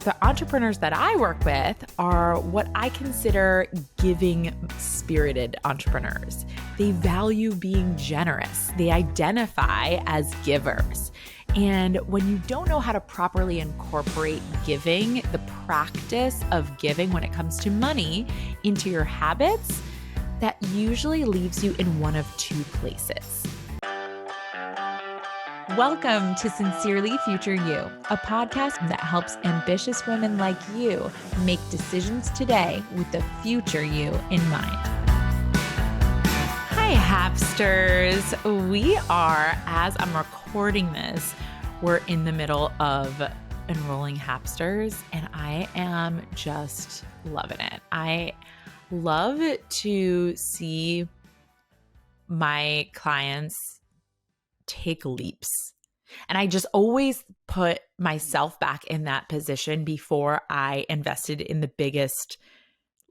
The entrepreneurs that I work with are what I consider giving spirited entrepreneurs. They value being generous. They identify as givers. And when you don't know how to properly incorporate giving, the practice of giving when it comes to money, into your habits, that usually leaves you in one of two places. Welcome to Sincerely Future You, a podcast that helps ambitious women like you make decisions today with the future you in mind. Hi, Hapsters. We are, as I'm recording this, we're in the middle of enrolling Hapsters, and I am just loving it. I love to see my clients take leaps. And I just always put myself back in that position before I invested in the biggest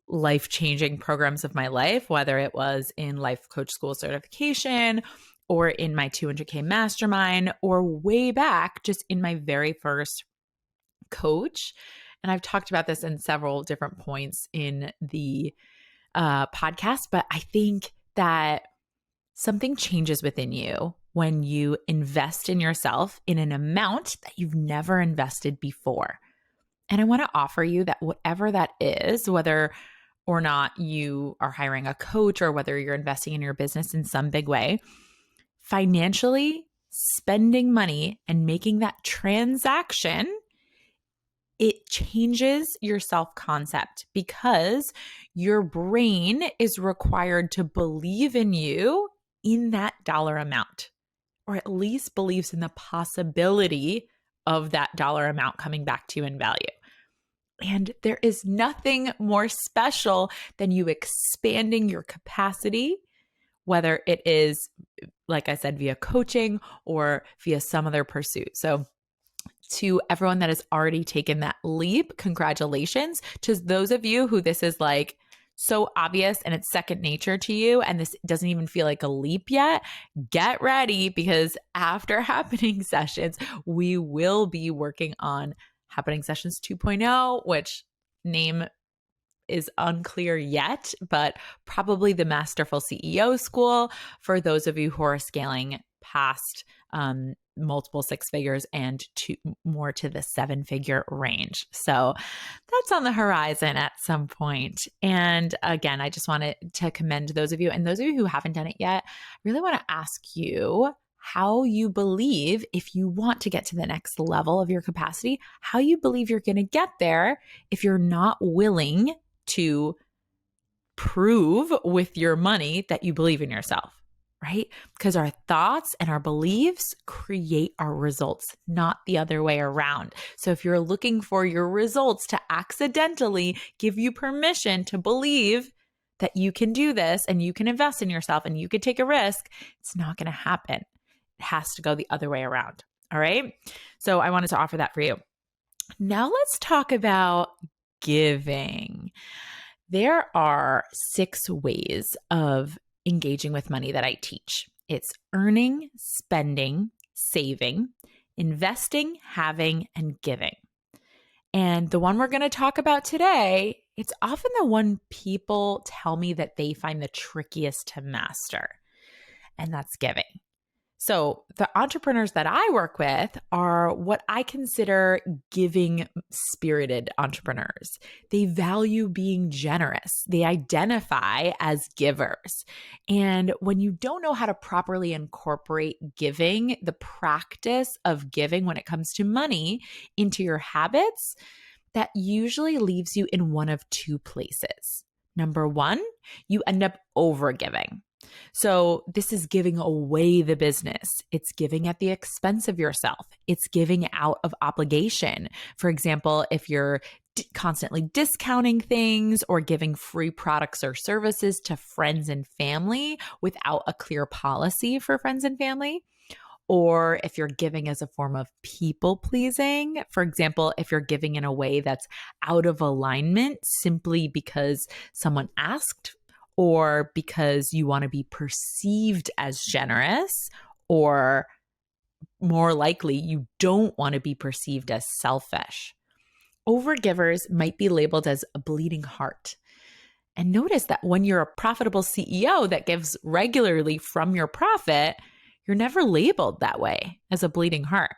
life-changing programs of my life, whether it was in life coach school certification or in my 200K mastermind or way back just in my very first coach. And I've talked about this in several different points in the podcast, but I think that something changes within you when you invest in yourself in an amount that you've never invested before. And I want to offer you that whatever that is, whether or not you are hiring a coach or whether you're investing in your business in some big way, financially spending money and making that transaction, it changes your self-concept because your brain is required to believe in you in that dollar amount, or at least believes in the possibility of that dollar amount coming back to you in value. And there is nothing more special than you expanding your capacity, whether it is, like I said, via coaching or via some other pursuit. So to everyone that has already taken that leap, congratulations. To those of you who this is like so obvious and it's second nature to you, and this doesn't even feel like a leap yet, get ready, because after happening sessions, we will be working on happening sessions 2.0, which name is unclear yet, but probably the Masterful CEO School for those of you who are scaling past multiple six figures and more to the seven-figure range. So that's on the horizon at some point. And again, I just wanted to commend those of you, and those of you who haven't done it yet, I really want to ask you how you believe, if you want to get to the next level of your capacity, how you believe you're going to get there if you're not willing to prove with your money that you believe in yourself. Right? Because our thoughts and our beliefs create our results, not the other way around. So if you're looking for your results to accidentally give you permission to believe that you can do this and you can invest in yourself and you could take a risk, it's not going to happen. It has to go the other way around. All right? So I wanted to offer that for you. Now let's talk about giving. There are 6 ways of engaging with money that I teach. It's earning, spending, saving, investing, having, and giving. And the one we're going to talk about today, it's often the one people tell me that they find the trickiest to master, and that's giving. So the entrepreneurs that I work with are what I consider giving spirited entrepreneurs. They value being generous. They identify as givers. And when you don't know how to properly incorporate giving, the practice of giving when it comes to money, into your habits, that usually leaves you in one of two places. Number one, you end up overgiving. So this is giving away the business. It's giving at the expense of yourself. It's giving out of obligation. For example, if you're constantly discounting things or giving free products or services to friends and family without a clear policy for friends and family, or if you're giving as a form of people pleasing, for example, if you're giving in a way that's out of alignment simply because someone asked, or because you want to be perceived as generous, or more likely, you don't want to be perceived as selfish. Overgivers might be labeled as a bleeding heart. And notice that when you're a profitable CEO that gives regularly from your profit, you're never labeled that way as a bleeding heart.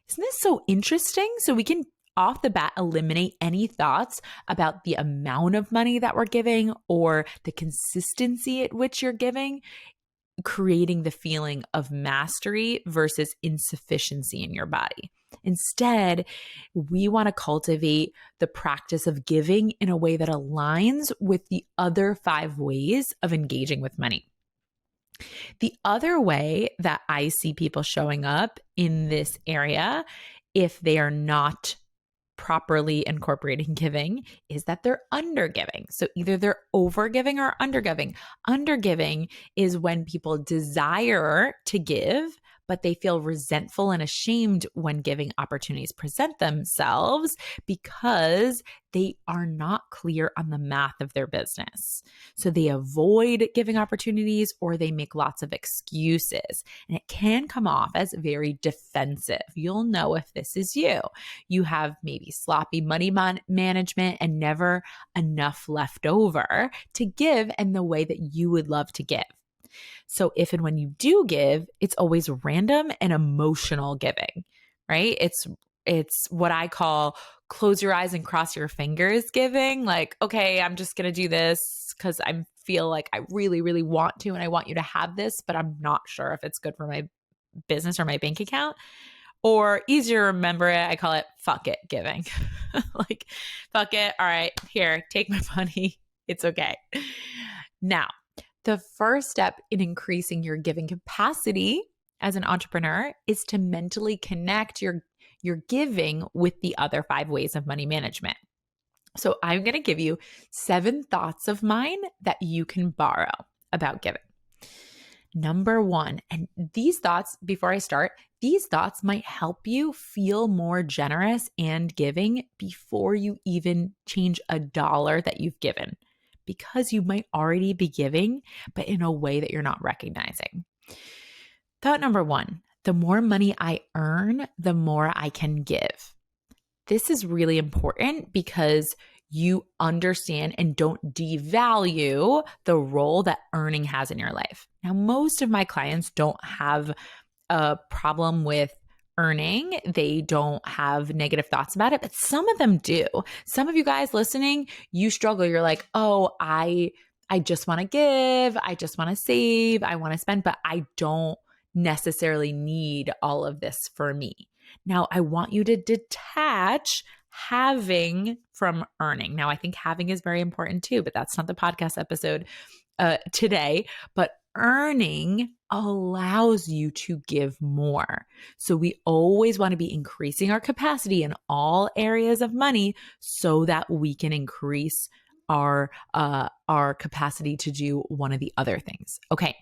Isn't this so interesting? So we can off the bat eliminate any thoughts about the amount of money that we're giving or the consistency at which you're giving, creating the feeling of mastery versus insufficiency in your body. Instead, we want to cultivate the practice of giving in a way that aligns with the other 5 ways of engaging with money. The other way that I see people showing up in this area, if they are not properly incorporating giving, is that they're undergiving. So either they're overgiving or undergiving. Undergiving is when people desire to give, but they feel resentful and ashamed when giving opportunities present themselves because they are not clear on the math of their business. So they avoid giving opportunities or they make lots of excuses. And it can come off as very defensive. You'll know if this is you. You have maybe sloppy money management and never enough left over to give in the way that you would love to give. So if and when you do give, it's always random and emotional giving, right? It's what I call close your eyes and cross your fingers giving. Like, okay, I'm just going to do this because I feel like I really, really want to, and I want you to have this, but I'm not sure if it's good for my business or my bank account. Or easier to remember it, I call it fuck it giving. Like, fuck it. All right, here, take my money. It's okay. Now, the first step in increasing your giving capacity as an entrepreneur is to mentally connect your giving with the other 5 ways of money management. So I'm going to give you 7 thoughts of mine that you can borrow about giving. Number 1, and these thoughts, before I start, these thoughts might help you feel more generous and giving before you even change a dollar that you've given, because you might already be giving, but in a way that you're not recognizing. Thought number 1, the more money I earn, the more I can give. This is really important because you understand and don't devalue the role that earning has in your life. Now, most of my clients don't have a problem with earning. They don't have negative thoughts about it, but some of them do. Some of you guys listening, you struggle. You're like, oh, I just want to give. I just want to save. I want to spend, but I don't necessarily need all of this for me. Now, I want you to detach having from earning. Now, I think having is very important too, but that's not the podcast episode today. But earning allows you to give more. So we always want to be increasing our capacity in all areas of money so that we can increase our capacity to do one of the other things. Okay.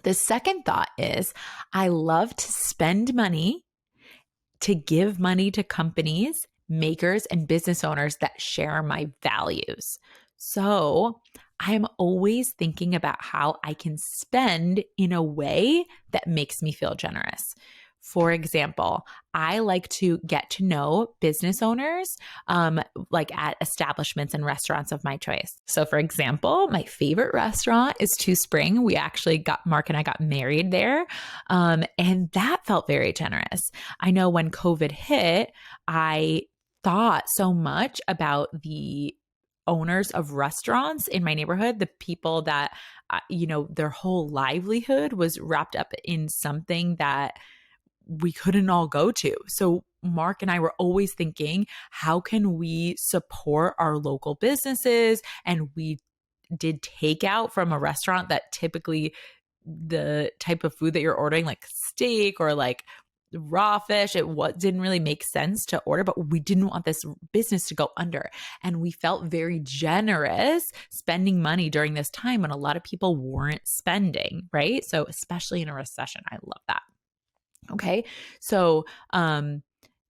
The second thought is I love to spend money to give money to companies, makers, and business owners that share my values. So I'm always thinking about how I can spend in a way that makes me feel generous. For example, I like to get to know business owners, like at establishments and restaurants of my choice. So for example, my favorite restaurant is Two Spring. Mark and I got married there. And that felt very generous. I know when COVID hit, I thought so much about the owners of restaurants in my neighborhood, the people that, their whole livelihood was wrapped up in something that we couldn't all go to. So Mark and I were always thinking, how can we support our local businesses? And we did takeout from a restaurant that typically the type of food that you're ordering, like steak or like raw fish, didn't really make sense to order, but we didn't want this business to go under. And we felt very generous spending money during this time when a lot of people weren't spending, right? So especially in a recession, I love that. Okay. So,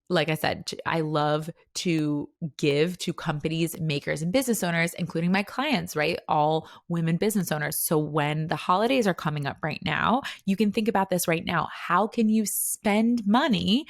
like I said, I love to give to companies, makers, and business owners, including my clients, right? All women business owners. So when the holidays are coming up right now, you can think about this right now. How can you spend money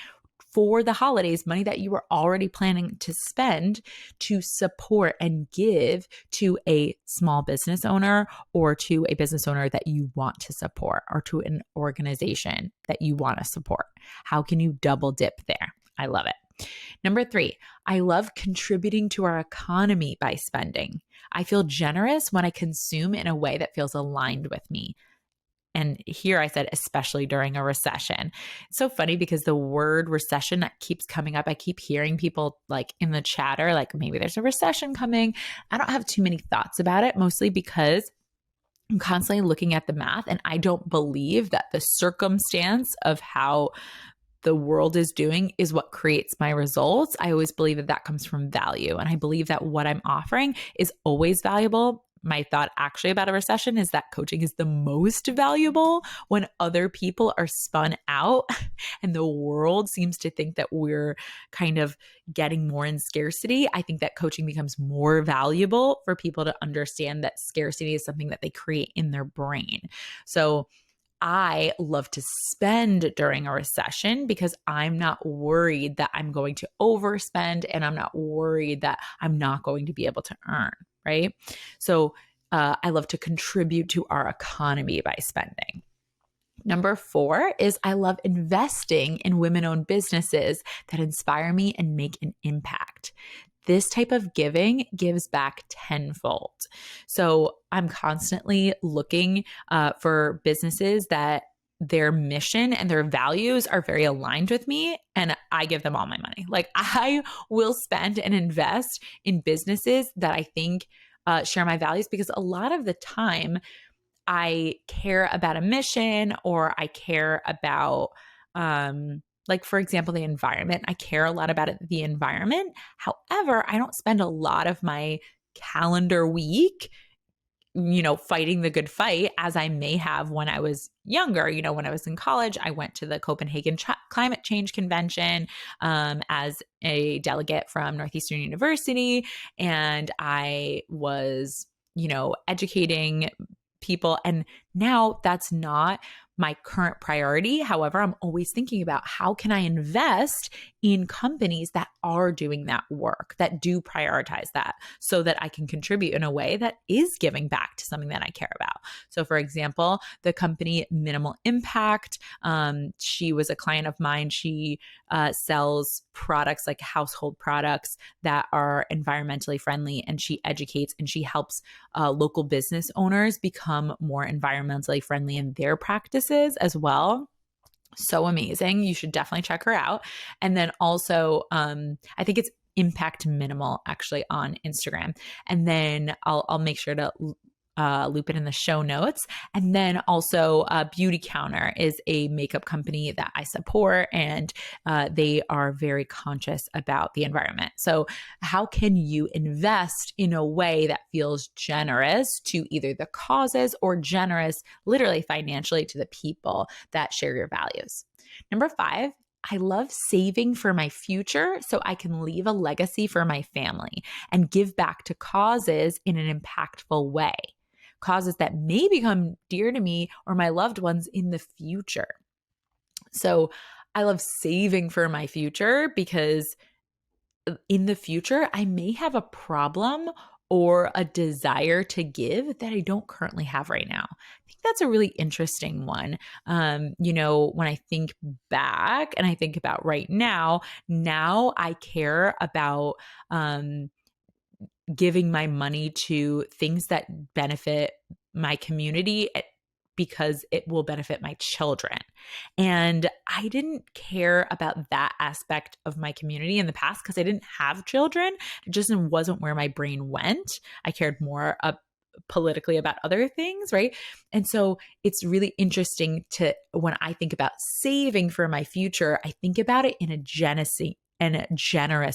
for the holidays, money that you were already planning to spend to support and give to a small business owner or to a business owner that you want to support or to an organization that you want to support. How can you double dip there? I love it. Number 3, I love contributing to our economy by spending. I feel generous when I consume in a way that feels aligned with me. And here I said, especially during a recession. It's so funny because the word recession that keeps coming up. I keep hearing people like in the chatter, like maybe there's a recession coming. I don't have too many thoughts about it, mostly because I'm constantly looking at the math and I don't believe that the circumstance of how the world is doing is what creates my results. I always believe that that comes from value. And I believe that what I'm offering is always valuable. My thought actually about a recession is that coaching is the most valuable when other people are spun out and the world seems to think that we're kind of getting more in scarcity. I think that coaching becomes more valuable for people to understand that scarcity is something that they create in their brain. So I love to spend during a recession because I'm not worried that I'm going to overspend and I'm not worried that I'm not going to be able to earn, right? So I love to contribute to our economy by spending. Number 4 is I love investing in women-owned businesses that inspire me and make an impact. This type of giving gives back tenfold. So I'm constantly looking for businesses that their mission and their values are very aligned with me, and I give them all my money. Like I will spend and invest in businesses that I think share my values, because a lot of the time I care about a mission or I care about like, for example, the environment. I care a lot about the environment. However, I don't spend a lot of my calendar week, fighting the good fight as I may have when I was younger. When I was in college, I went to the Copenhagen Climate Change Convention as a delegate from Northeastern University. And I was, educating people. And now that's not my current priority. However, I'm always thinking about how can I invest in companies that are doing that work, that do prioritize that, so that I can contribute in a way that is giving back to something that I care about. So for example, the company Minimal Impact, she was a client of mine. She sells products like household products that are environmentally friendly, and she educates and she helps local business owners become more environmentally friendly in their practices as well. So amazing. You should definitely check her out. And then also, I think it's Impact Minimal actually on Instagram. And then I'll make sure to loop it in the show notes. And then also Beauty Counter is a makeup company that I support, and they are very conscious about the environment. So how can you invest in a way that feels generous to either the causes or generous literally financially to the people that share your values? Number 5, I love saving for my future so I can leave a legacy for my family and give back to causes in an impactful way. Causes that may become dear to me or my loved ones in the future. So I love saving for my future because in the future, I may have a problem or a desire to give that I don't currently have right now. I think that's a really interesting one. When I think back and I think about right now I care about giving my money to things that benefit my community because it will benefit my children. And I didn't care about that aspect of my community in the past because I didn't have children. It just wasn't where my brain went. I cared more politically about other things, right? And so it's really interesting to, when I think about saving for my future, I think about it in a generous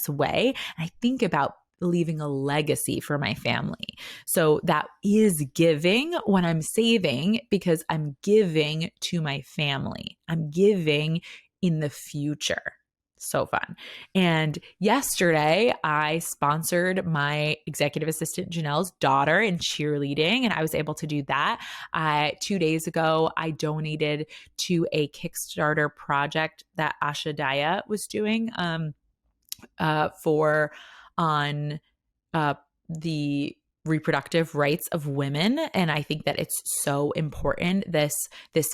way. And I think about leaving a legacy for my family. So that is giving when I'm saving, because I'm giving to my family. I'm giving in the future. So fun. And yesterday, I sponsored my executive assistant Janelle's daughter in cheerleading, and I was able to do that. 2 days ago, I donated to a Kickstarter project that Asha Daya was doing for on the reproductive rights of women, and I think that it's so important, this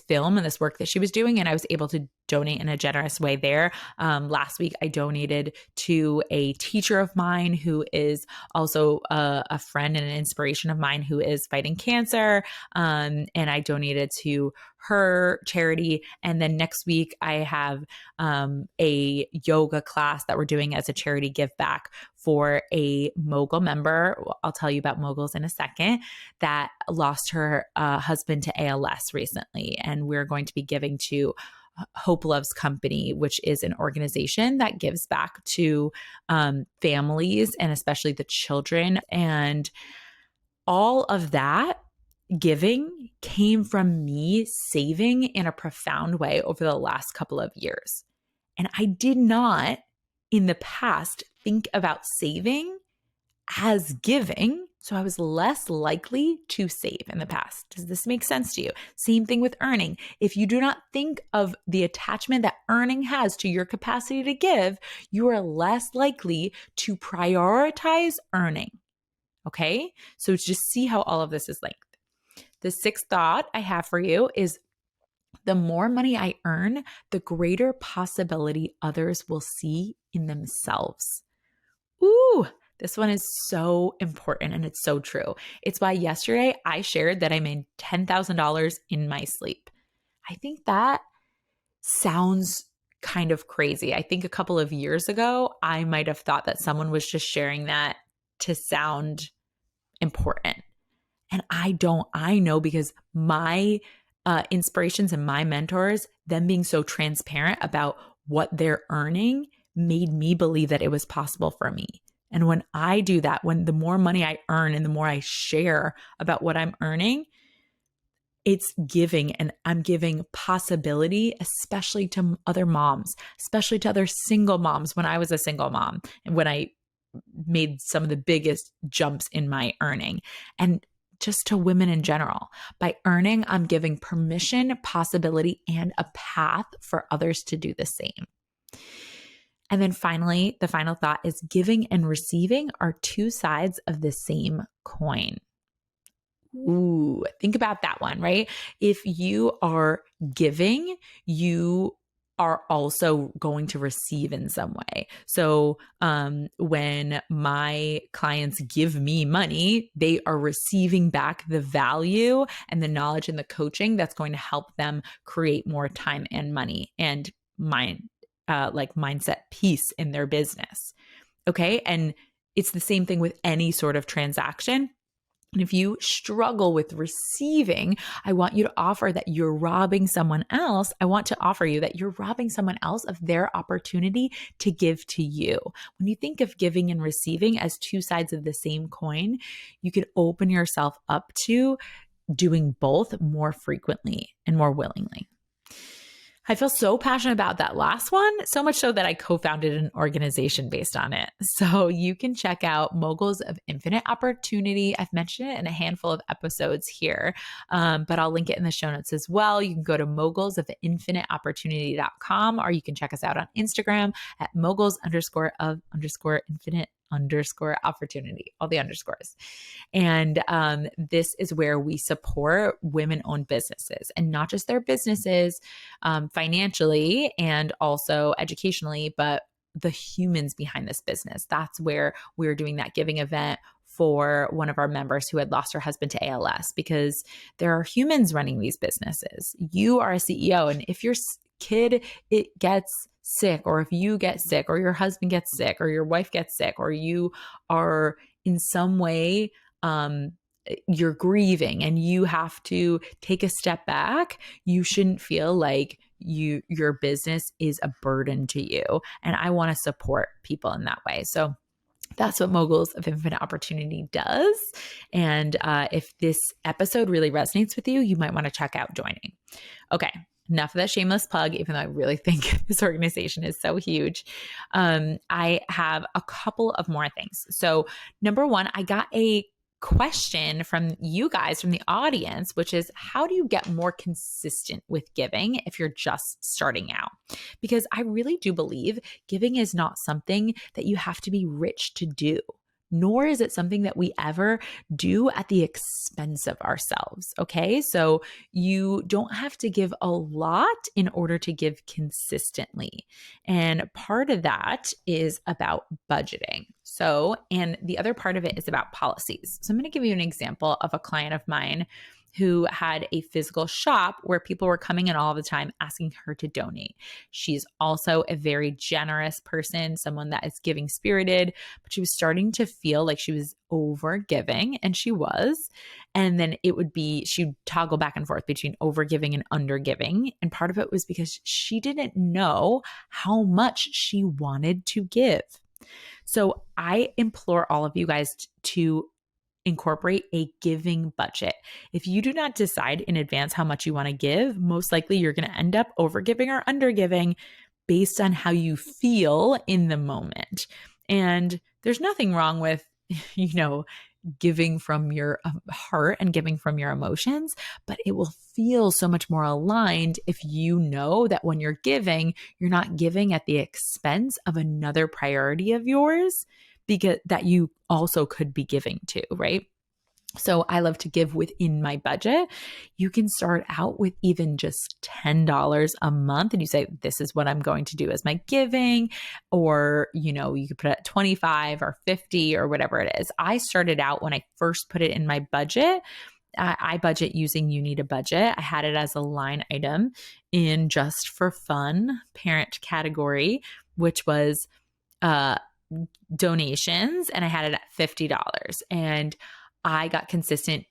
film and this work that she was doing, and I was able to donate in a generous way there. Last week I donated to a teacher of mine who is also a friend and an inspiration of mine who is fighting cancer, and I donated to her charity. And then next week I have a yoga class that we're doing as a charity give back for a mogul member. I'll tell you about moguls in a second, that lost her husband to ALS recently. And we're going to be giving to Hope Loves Company, which is an organization that gives back to families and especially the children. And all of that giving came from me saving in a profound way over the last couple of years. And I did not in the past think about saving as giving. So I was less likely to save in the past. Does this make sense to you? Same thing with earning. If you do not think of the attachment that earning has to your capacity to give, you are less likely to prioritize earning. Okay? So just see how all of this is linked. The sixth thought I have for you is the more money I earn, the greater possibility others will see in themselves. Ooh, this one is so important and it's so true. It's why yesterday I shared that I made $10,000 in my sleep. I think that sounds kind of crazy. I think a couple of years ago, I might have thought that someone was just sharing that to sound important. And I know because my inspirations and my mentors, them being so transparent about what they're earning, made me believe that it was possible for me. And when I do that, when the more money I earn and the more I share about what I'm earning, it's giving, and I'm giving possibility, especially to other moms, especially to other single moms when I was a single mom and when I made some of the biggest jumps in my earning. And just to women in general. By earning, I'm giving permission, possibility, and a path for others to do the same. And then finally, the final thought is giving and receiving are two sides of the same coin. Ooh, think about that one, right? If you are giving, you are also going to receive in some way. So when my clients give me money, they are receiving back the value and the knowledge and the coaching that's going to help them create more time and money and mindset peace in their business. Okay. And it's the same thing with any sort of transaction. And if you struggle with receiving, I want you to offer that you're robbing someone else. I want to offer you that you're robbing someone else of their opportunity to give to you. When you think of giving and receiving as two sides of the same coin, you can open yourself up to doing both more frequently and more willingly. I feel so passionate about that last one, so much so that I co-founded an organization based on it. So you can check out Moguls of Infinite Opportunity. I've mentioned it in a handful of episodes here, but I'll link it in the show notes as well. You can go to mogulsofinfiniteopportunity.com, or you can check us out on Instagram at moguls_of_infinite_opportunity, all the underscores. And this is where we support women-owned businesses, and not just their businesses financially and also educationally, but the humans behind this business. That's where we're doing that giving event for one of our members who had lost her husband to ALS, because there are humans running these businesses. You are a CEO, and if your kid gets sick, or if you get sick, or your husband gets sick, or your wife gets sick, or you are in some way you're grieving and you have to take a step back, you shouldn't feel like your business is a burden to you. And I want to support people in that way. So that's what Moguls of Infinite Opportunity does. And if this episode really resonates with you, you might want to check out joining. Okay. enough of that shameless plug, even though I really think this organization is so huge. I have a couple of more things. So, number one, I got a question from you guys, from the audience, which is, how do you get more consistent with giving if you're just starting out? Because I really do believe giving is not something that you have to be rich to do, nor is it something that we ever do at the expense of ourselves. Okay. So you don't have to give a lot in order to give consistently. And part of that is about budgeting. So, and the other part of it is about policies. So I'm going to give you an example of a client of mine who had a physical shop where people were coming in all the time asking her to donate. She's also a very generous person, someone that is giving spirited, but she was starting to feel like she was over giving, and she was. And then it would be, she'd toggle back and forth between over giving and under giving. And part of it was because she didn't know how much she wanted to give. So I implore all of you guys to incorporate a giving budget. If you do not decide in advance how much you want to give, most likely you're going to end up over giving or under giving based on how you feel in the moment. And there's nothing wrong with, giving from your heart and giving from your emotions, but it will feel so much more aligned if you know that when you're not giving at the expense of another priority of yours, because that you also could be giving to, right? So I love to give within my budget. You can start out with even just $10 a month, and you say, this is what I'm going to do as my giving, or, you could put it at 25 or 50 or whatever it is. I started out, when I first put it in my budget, I budget using You Need a Budget. I had it as a line item in Just for Fun parent category, which was donations, and I had it at $50. And I got consistent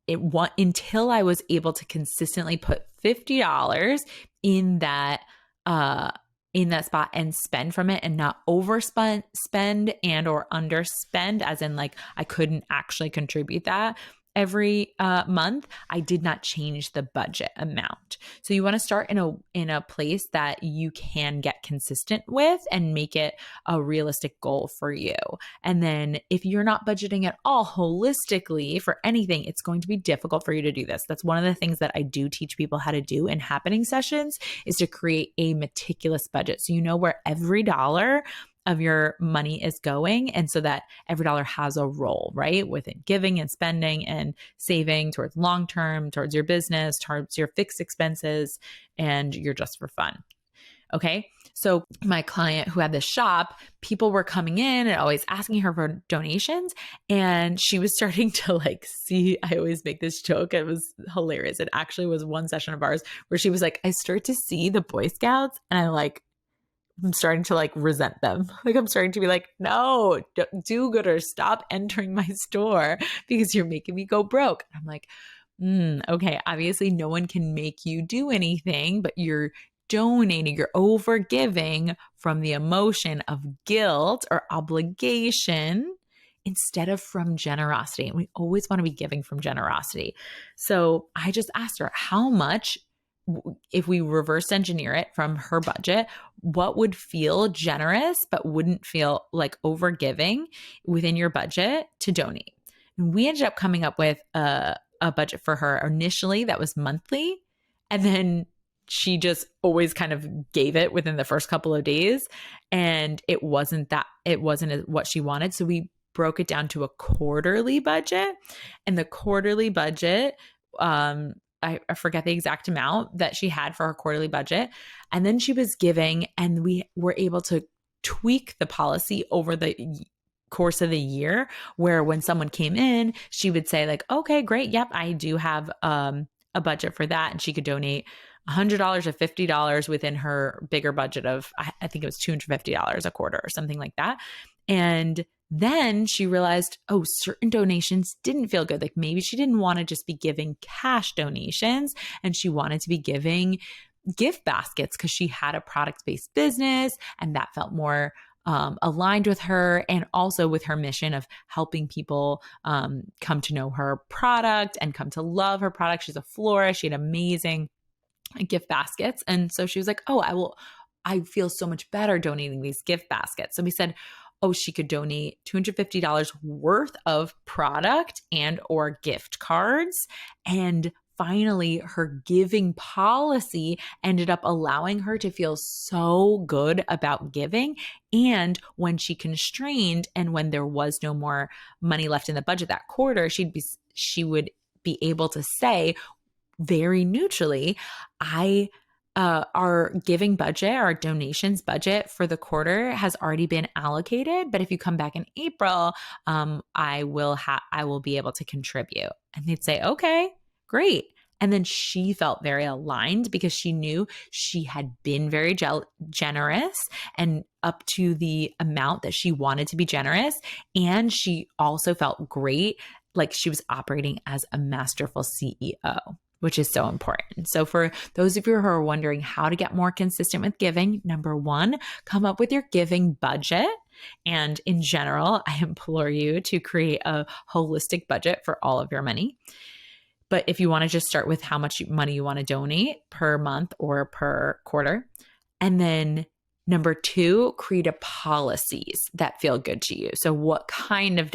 until I was able to consistently put $50 in that spot and spend from it, and not overspend and or underspend, as in like I couldn't actually contribute that every month. I did not change the budget amount. So you want to start in a place that you can get consistent with and make it a realistic goal for you. And then if you're not budgeting at all holistically for anything, it's going to be difficult for you to do this. That's one of the things that I do teach people how to do in happening sessions, is to create a meticulous budget. So you know where every dollar of your money is going, and so that every dollar has a role, right? Within giving and spending and saving towards long-term, towards your business, towards your fixed expenses, and your Just for Fun. Okay. So my client who had this shop, people were coming in and always asking her for donations. And she was starting to see, I always make this joke. It was hilarious. It actually was one session of ours where she was like, I start to see the Boy Scouts, and I'm starting to resent them. I'm starting to be like, no, do-gooders, stop entering my store because you're making me go broke. And I'm like, okay, obviously no one can make you do anything, but you're donating, you're over giving from the emotion of guilt or obligation instead of from generosity. And we always want to be giving from generosity. So I just asked her, how much, if we reverse engineer it from her budget, what would feel generous but wouldn't feel like over giving within your budget to donate? And we ended up coming up with a budget for her initially that was monthly. And then she just always kind of gave it within the first couple of days. And it wasn't what she wanted. So we broke it down to a quarterly budget. And the quarterly budget, I forget the exact amount that she had for her quarterly budget. And then she was giving, and we were able to tweak the policy over the course of the year, where when someone came in, she would say okay, great. Yep. I do have a budget for that. And she could donate $100 or $50 within her bigger budget of, I think it was $250 a quarter or something like that. And then she realized, certain donations didn't feel good. Maybe she didn't want to just be giving cash donations, and she wanted to be giving gift baskets because she had a product-based business, and that felt more aligned with her, and also with her mission of helping people come to know her product and come to love her product. She's a florist. She had amazing gift baskets. And so she was like, oh, I feel so much better donating these gift baskets. So we said, oh, she could donate $250 worth of product and or gift cards. And finally, her giving policy ended up allowing her to feel so good about giving. And when she constrained and when there was no more money left in the budget that quarter, she would be able to say very neutrally, our giving budget, our donations budget for the quarter has already been allocated. But if you come back in April, I will be able to contribute. And they'd say, okay, great. And then she felt very aligned because she knew she had been very generous and up to the amount that she wanted to be generous. And she also felt great, like she was operating as a masterful CEO, which is so important. So for those of you who are wondering how to get more consistent with giving, number one, come up with your giving budget. And in general, I implore you to create a holistic budget for all of your money. But if you want to just start with how much money you want to donate per month or per quarter. And then number two, create a policies that feel good to you. So what kind of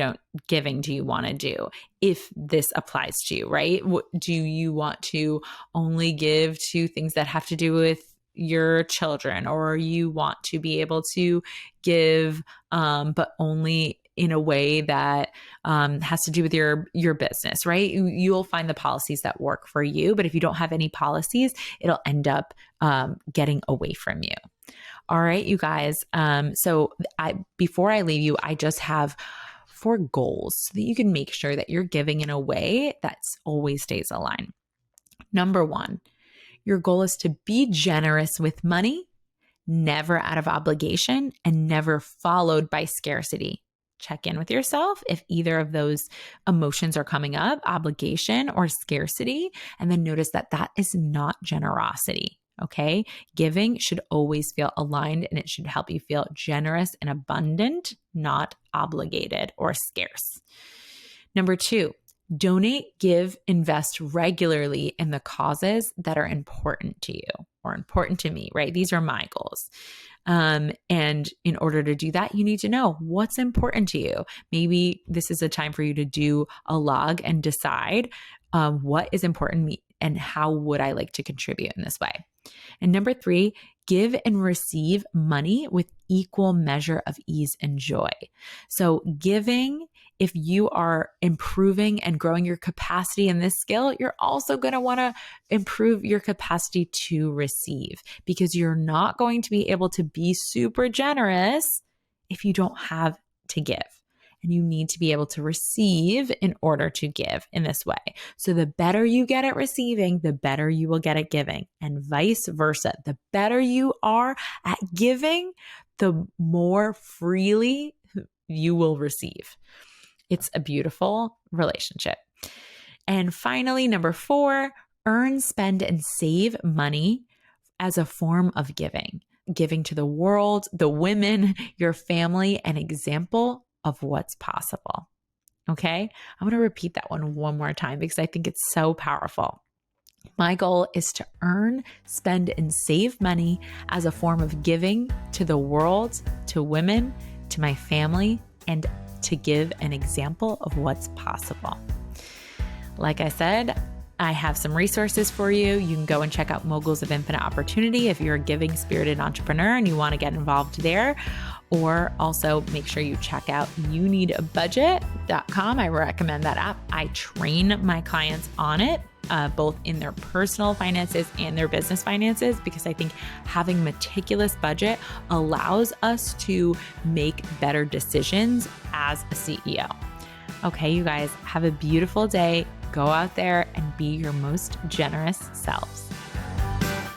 giving do you want to do if this applies to you, right? Do you want to only give to things that have to do with your children, or you want to be able to give, but only in a way that has to do with your business, right? You'll find the policies that work for you. But if you don't have any policies, it'll end up getting away from you. All right, you guys. So before I leave you, I just have 4 goals so that you can make sure that you're giving in a way that always stays aligned. Number 1, your goal is to be generous with money, never out of obligation, and never followed by scarcity. Check in with yourself if either of those emotions are coming up, obligation or scarcity, and then notice that that is not generosity. Okay. Giving should always feel aligned, and it should help you feel generous and abundant, not obligated or scarce. Number 2, donate, give, invest regularly in the causes that are important to you or important to me, right? These are my goals. And in order to do that, you need to know what's important to you. Maybe this is a time for you to do a log and decide what is important to me and how would I like to contribute in this way. And number 3, give and receive money with equal measure of ease and joy. So giving, if you are improving and growing your capacity in this skill, you're also going to want to improve your capacity to receive, because you're not going to be able to be super generous if you don't have to give. And you need to be able to receive in order to give in this way. So the better you get at receiving, the better you will get at giving, and vice versa. The better you are at giving, the more freely you will receive. It's a beautiful relationship. And finally, number 4, earn, spend, and save money as a form of giving. Giving to the world, the women, your family, an example of what's possible. Okay? I'm going to repeat that one more time because I think it's so powerful. My goal is to earn, spend, and save money as a form of giving to the world, to women, to my family, and to give an example of what's possible. Like I said, I have some resources for you. You can go and check out Moguls of Infinite Opportunity if you're a giving spirited entrepreneur and you want to get involved there. Or also make sure you check out youneedabudget.com. I recommend that app. I train my clients on it, both in their personal finances and their business finances, because I think having meticulous budget allows us to make better decisions as a CEO. Okay, you guys, have a beautiful day. Go out there and be your most generous selves.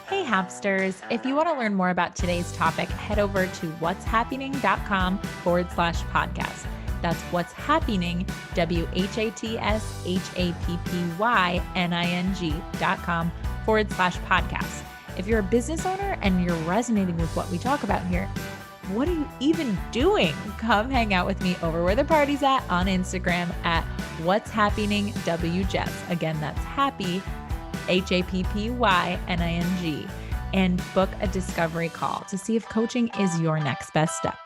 Hey, Hapsters. If you want to learn more about today's topic, head over to whatshappening.com/podcast. That's what's happening, whatshappening.com/podcast. If you're a business owner and you're resonating with what we talk about here, what are you even doing? Come hang out with me over where the party's at on Instagram at what's happening WJess. Again, that's happy HAPPYNING, and book a discovery call to see if coaching is your next best step.